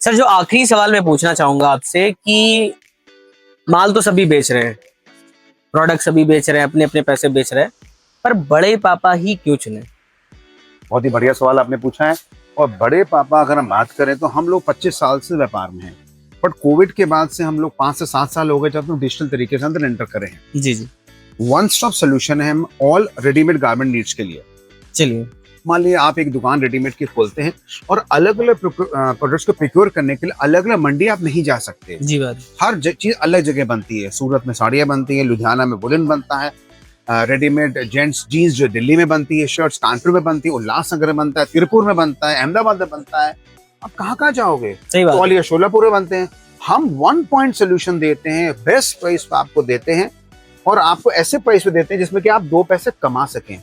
Sir जो आखिरी सवाल मैं पूछना चाहूंगा आपसे कि माल तो सभी बेच रहे हैं, प्रोडक्ट सभी बेच रहे हैं, अपने अपने पैसे बेच रहे हैं, पर बड़े पापा ही क्यों चुने? बहुत ही बढ़िया सवाल आपने पूछा है। और बड़े पापा अगर हम बात करें तो हम लोग 25 साल से व्यापार में हैं, बट कोविड के बाद से हम लोग 5 से 7 साल हो गए जब हम डिजिटल तरीके से अंदर एंटर करे हैं। जी जी, वन स्टॉप सोल्यूशन है हम ऑल रेडीमेड गारमेंट नीड्स के लिए। चलिए। मान लीजिए आप एक दुकान रेडीमेड की खोलते हैं और अलग अलग प्रोडक्ट्स को प्रोक्योर करने के लिए अलग अलग मंडी आप नहीं जा सकते। जी बात। हर चीज अलग जगह बनती है। सूरत में साड़ियाँ बनती हैं, लुधियाना में वुलन बनता है, रेडीमेड जेंट्स जीन्स जो दिल्ली में बनती है, शर्ट्स कानपुर में बनती है, उल्लासनगर में बनता है, तिरुपुर में बनता है, अहमदाबाद में बनता है। आप कहाँ कहाँ जाओगे? सही बात। ग्वालियर शोलापुर में बनते हैं। हम 1 पॉइंट सोल्यूशन देते हैं, बेस्ट प्राइस पे आपको देते हैं और आपको ऐसे प्राइस पे देते हैं जिसमें कि आप 2 पैसे कमा सकें।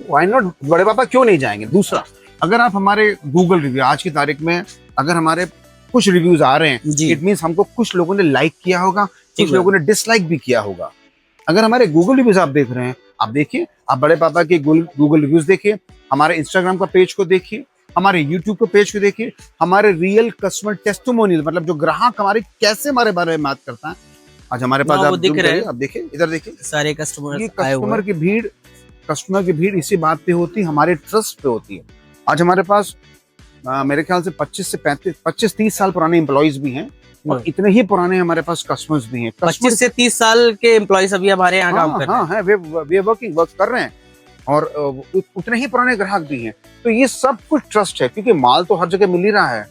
Why not? बड़े पापा क्यों नहीं जाएंगे? दूसरा, अगर आप हमारे गूगल रिव्यू आज की तारीख में अगर हमारे कुछ रिव्यूज आ रहे हैं, इट मींस हमको कुछ लोगों ने लाइक किया होगा, कुछ लोगों ने डिसलाइक भी किया होगा। अगर हमारे गूगल रिव्यूज आप देख रहे हैं, आप देखिए, आप बड़े पापा के गूगल रिव्यूज देखिए, हमारे इंस्टाग्राम का पेज को देखिए, हमारे यूट्यूब के पेज को देखिए, हमारे रियल कस्टमर टेस्टिमोनियल मतलब जो ग्राहक हमारे कैसे हमारे बारे में बात करता है। आज हमारे पास आप दिख रहे हैं, आप देखिए, इधर देखिए, सारे कस्टमर कस्टमर की भीड़ इसी बात पे होती है, हमारे ट्रस्ट पे होती है। आज हमारे पास मेरे ख्याल से 25-30 साल पुराने एम्प्लॉइज भी हैं और इतने ही पुराने हमारे पास कस्टमर्स भी हैं। 25 से 30 साल के एम्प्लॉइज अभी हमारे यहाँ काम कर रहे हैं। वे वर्क कर रहे हैं और उतने ही पुराने ग्राहक भी हैं। तो ये सब कुछ ट्रस्ट है, क्योंकि माल तो हर जगह मिल ही रहा है,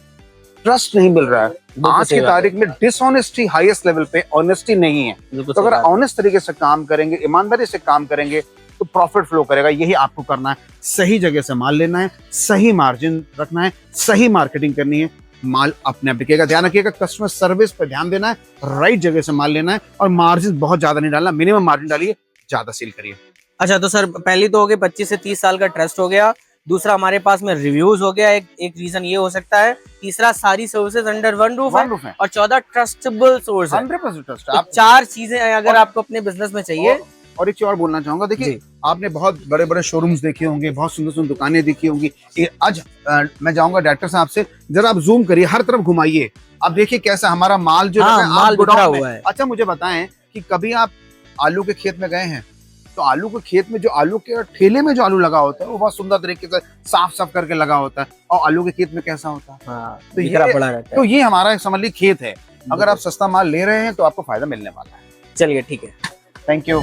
ट्रस्ट नहीं मिल रहा है। आज की तारीख में डिसऑनेस्टी हाईएस्ट लेवल पे, ऑनेस्टी नहीं है। तो अगर ऑनेस्ट तरीके से काम करेंगे, ईमानदारी से काम करेंगे तो प्रॉफिट फ्लो करेगा। यही आपको करना है, सही जगह से माल लेना है, सही मार्जिन रखना है, सही मार्केटिंग करनी है, माल अपने आप बिकेगा। ध्यान रखिएगा, कस्टमर सर्विस पर ध्यान देना है, राइट जगह से माल लेना है और मार्जिन बहुत ज्यादा नहीं डालना, मिनिमम मार्जिन डालिए, ज्यादा सेल करिए। अच्छा, तो सर पहली तो हो गई 25 से 30 साल का ट्रस्ट हो गया, दूसरा हमारे पास में रिव्यूज हो गया, एक रीजन ये हो सकता है, तीसरा सारी सर्विसेज अंडर वन रूफ है और 14 ट्रस्टेबल सोर्स है। 100% ट्रस्ट। तो 4 चीजें अगर आपको अपने बिजनेस में चाहिए। और एक चीज और बोलना चाहूंगा, देखिए आपने बहुत बड़े बड़े शोरूम्स देखे होंगे, बहुत सुंदर सुंदर दुकानें देखी होंगी। आज मैं जाऊंगा डायरेक्टर साहब से, जरा आप जूम करिए, हर तरफ घुमाइए, आप देखिए कैसा हमारा माल जो माल बिखरा हुआ है। अच्छा मुझे बताएं कि कभी आप आलू के खेत में गए हैं? तो आलू के खेत में जो आलू के ठेले में जो आलू लगा होता है वो बहुत सुंदर तरीके से साफ साफ करके लगा होता है, और आलू के खेत में कैसा होता है? तो ये हमारा समझ लीजिए खेत है। अगर आप सस्ता माल ले रहे हैं तो आपको फायदा मिलने वाला है। चलिए ठीक है, थैंक यू।